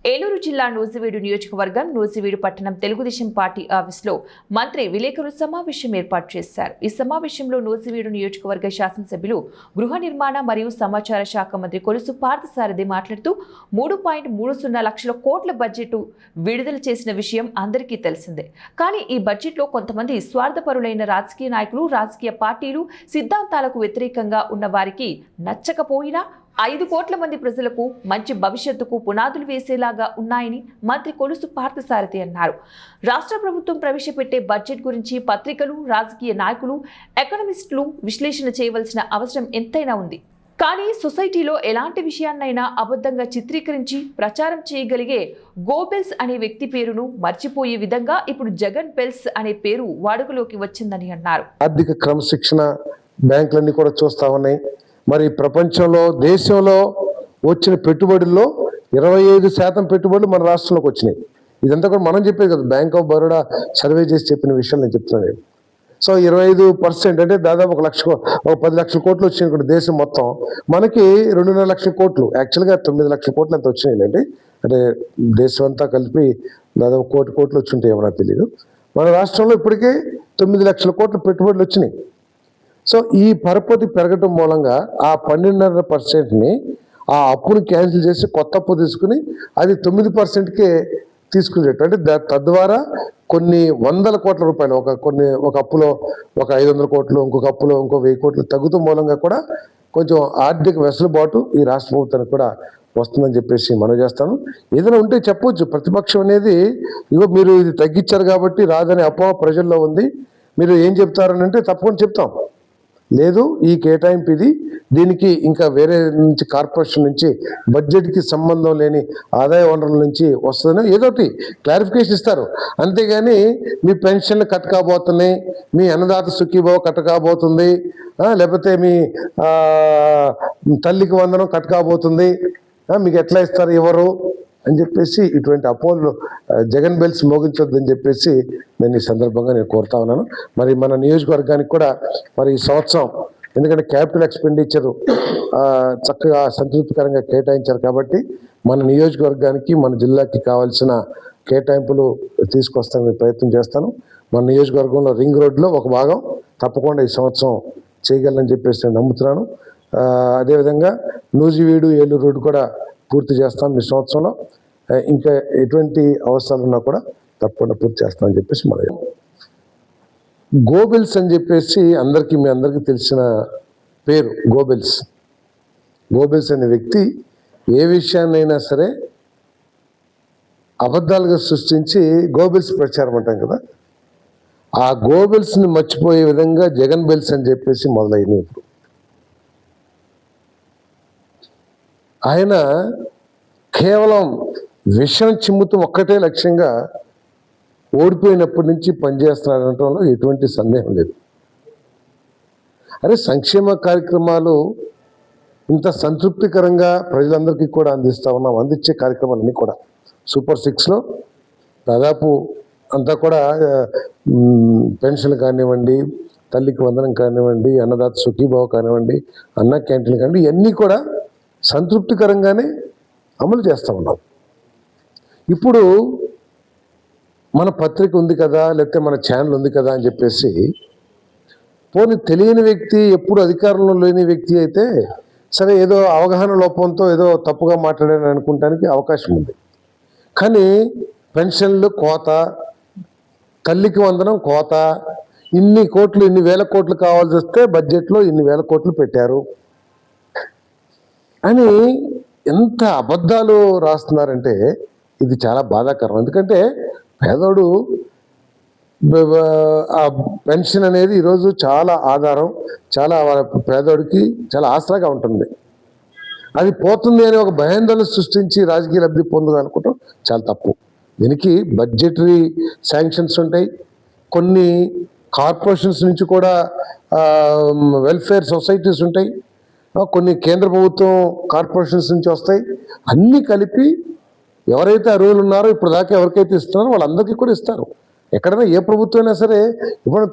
ఏలూరు జిల్లా నూజివీడు నియోజకవర్గం నూజివీడు పట్టణం తెలుగుదేశం పార్టీ ఆఫీసులో మంత్రి విలేకరుల సమావేశం ఏర్పాటు చేశారు. ఈ సమావేశంలో నూజివీడు నియోజకవర్గ శాసనసభ్యులు గృహ నిర్మాణ మరియు సమాచార శాఖ మంత్రి కొలుసు పార్థసారథి మాట్లాడుతూ 3.30 లక్షల కోట్ల బడ్జెట్ విడుదల చేసిన విషయం అందరికీ తెలిసిందే. కానీ ఈ బడ్జెట్లో కొంతమంది స్వార్థపరులైన రాజకీయ నాయకులు, రాజకీయ పార్టీలు సిద్ధాంతాలకు వ్యతిరేకంగా ఉన్న వారికి నచ్చకపోయినా 5 కోట్ల మంది ప్రజలకు మంచి భవిష్యత్తుకు పునాదులు వేసేలాగా ఉన్నాయని మంత్రి కొలుసు పార్థసారథి అన్నారు. రాష్ట్ర ప్రభుత్వం ప్రవేశపెట్టే బడ్జెట్ గురించి పత్రికలు, రాజకీయ నాయకులు, ఎకనామిస్టులు విశ్లేషణ చేయవలసిన అవసరం ఎంతైనా ఉంది. కానీ సొసైటీలో ఎలాంటి విషయాన్నైనా అబద్ధంగా చిత్రీకరించి ప్రచారం చేయగలిగే గోబెల్స్ అనే వ్యక్తి పేరును మర్చిపోయే విధంగా ఇప్పుడు జగన్ బెల్స్ అనే పేరు వాడుకలోకి వచ్చిందని అన్నారు. ఆర్థిక క్రమశిక్షణ బ్యాంకులన్నీ కూడా చూస్తా ఉన్నాయి. మరి ప్రపంచంలో, దేశంలో వచ్చిన పెట్టుబడుల్లో 25% పెట్టుబడులు మన రాష్ట్రంలోకి వచ్చినాయి. ఇదంతా కూడా మనం చెప్పేది కదా, బ్యాంక్ ఆఫ్ బరోడా సర్వే చేసి చెప్పిన విషయం నేను చెప్తున్నాను. సో 25% అంటే దాదాపు 10 లక్షల కోట్లు వచ్చినాయి దేశం మొత్తం. మనకి 2.5 లక్షల కోట్లు, యాక్చువల్గా 9 లక్షల కోట్లు అంత వచ్చినాయండి. అంటే దేశం అంతా కలిపి దాదాపు 1 కోటి కోట్లు వచ్చి ఉంటాయి, ఏమన్నా తెలియదు. మన రాష్ట్రంలో ఇప్పటికే 9 లక్షల కోట్ల పెట్టుబడులు వచ్చినాయి. సో ఈ పరపతి పెరగటం మూలంగా ఆ 12.5%ని ఆ అప్పును క్యాన్సిల్ చేసి కొత్త అప్పు తీసుకుని అది 9%కే తీసుకునేటట్టు, అంటే తద్వారా కొన్ని 100 కోట్ల రూపాయలు ఒక అప్పులో ఒక 500 కోట్లు, ఇంకొక అప్పులో ఇంకో 1000 కోట్లు తగ్గుతూ మూలంగా కూడా కొంచెం ఆర్థిక వెసులుబాటు ఈ రాష్ట్ర ప్రభుత్వానికి కూడా వస్తుందని చెప్పేసి మనం చేస్తాను. ఏదైనా ఉంటే చెప్పొచ్చు. ప్రతిపక్షం అనేది ఇగో మీరు ఇది తగ్గించారు కాబట్టి రాదని అపోహ ప్రజల్లో ఉంది, మీరు ఏం చెప్తారని అంటే తప్పకుండా చెప్తాం. లేదు, ఈ కేటాయింపు ఇది, దీనికి ఇంకా వేరే నుంచి కార్పొరేషన్ నుంచి బడ్జెట్కి సంబంధం లేని ఆదాయ వనరుల నుంచి వస్తుందని ఏదోటి క్లారిఫికేషన్ ఇస్తారు. అంతేగాని మీ పెన్షన్లు కట్ కాబోతున్నాయి, మీ అన్నదాత సుఖీభావ కట్ కాబోతుంది, లేకపోతే మీ తల్లికి వందనం కట్ కాబోతుంది, మీకు ఎట్లా ఇస్తారు ఎవరు అని చెప్పేసి ఇటువంటి అపోహలు జగన్ బెల్స్ మోగించొద్దని చెప్పేసి నేను ఈ సందర్భంగా కోరుతా ఉన్నాను. మరి మన నియోజకవర్గానికి కూడా మరి ఈ సంవత్సరం ఎందుకంటే క్యాపిటల్ ఎక్స్పెండిచరు చక్కగా సంతృప్తికరంగా కేటాయించారు కాబట్టి మన నియోజకవర్గానికి, మన జిల్లాకి కావాల్సిన కేటాయింపులు తీసుకొస్తానని ప్రయత్నం చేస్తాను. మన నియోజకవర్గంలో రింగ్ రోడ్లో ఒక భాగం తప్పకుండా ఈ సంవత్సరం చేయగలనని చెప్పేసి నేను నమ్ముతున్నాను. అదేవిధంగా నూజివీడు, ఏలూరు రోడ్డు కూడా పూర్తి చేస్తాం ఈ సంవత్సరంలో. ఇంకా ఎటువంటి అవసరాలు ఉన్నా కూడా తప్పకుండా పూర్తి చేస్తామని చెప్పేసి మనం గోబెల్స్ అని చెప్పేసి మీ అందరికీ తెలిసిన పేరు గోబెల్స్. గోబెల్స్ అనే వ్యక్తి ఏ విషయాన్నైనా సరే అబద్ధాలుగా సృష్టించి గోబెల్స్ ప్రచారం అంటాం కదా, ఆ గోబెల్స్ని మర్చిపోయే విధంగా జగన్ బెల్స్ అని చెప్పేసి మొదలైనవి. ఇప్పుడు ఆయన కేవలం విషం చిమ్ముతూ ఒక్కటే లక్ష్యంగా ఓడిపోయినప్పటి నుంచి పనిచేస్తున్నాడు అనడంలో ఎటువంటి సందేహం లేదు. అరే, సంక్షేమ కార్యక్రమాలు ఇంత సంతృప్తికరంగా ప్రజలందరికీ కూడా అందిస్తా ఉన్నాం. అందించే కార్యక్రమాలన్నీ కూడా సూపర్ 6లో దాదాపు అంతా కూడా పెన్షన్లు కానివ్వండి, తల్లికి వందనం కానివ్వండి, అన్నదాత సుఖీభావ కానివ్వండి, అన్న క్యాంటీన్లు కానివ్వండి, ఇవన్నీ కూడా సంతృప్తికరంగానే అమలు చేస్తూ ఉన్నాం. ఇప్పుడు మన పత్రిక ఉంది కదా, లేకపోతే మన ఛానల్ ఉంది కదా అని చెప్పేసి పోనీ తెలియని వ్యక్తి, ఎప్పుడు అధికారంలో లేని వ్యక్తి అయితే సరే ఏదో అవగాహన లోపంతో ఏదో తప్పుగా మాట్లాడాలని అనుకోవడానికి అవకాశం ఉంది. కానీ పెన్షన్లు కోత, తల్లికి వందనం కోత, ఇన్ని వేల కోట్లు కావాల్సి వస్తే బడ్జెట్లో ఇన్ని వేల కోట్లు పెట్టారు అని ఎంత అబద్ధాలు రాస్తున్నారంటే ఇది చాలా బాధాకరం. ఎందుకంటే పేదోడు ఆ పెన్షన్ అనేది ఈరోజు చాలా ఆధారం, చాలా పేదోడికి చాలా ఆసరాగా ఉంటుంది. అది పోతుంది అని ఒక భయాందోళన సృష్టించి రాజకీయ లబ్ధి పొందాలనుకోవటం చాలా తప్పు. దీనికి బడ్జెటరీ శాంక్షన్స్ ఉంటాయి, కొన్ని కార్పొరేషన్స్ నుంచి కూడా వెల్ఫేర్ సొసైటీస్ ఉంటాయి, కొన్ని కేంద్ర ప్రభుత్వం కార్పొరేషన్స్ నుంచి వస్తాయి. అన్నీ కలిపి ఎవరైతే అర్హులు ఉన్నారో ఇప్పుడు దాకా ఎవరికైతే ఇస్తున్నారో వాళ్ళందరికీ కూడా ఇస్తారు. ఎక్కడైనా ఏ ప్రభుత్వం అయినా సరే ఇప్పుడు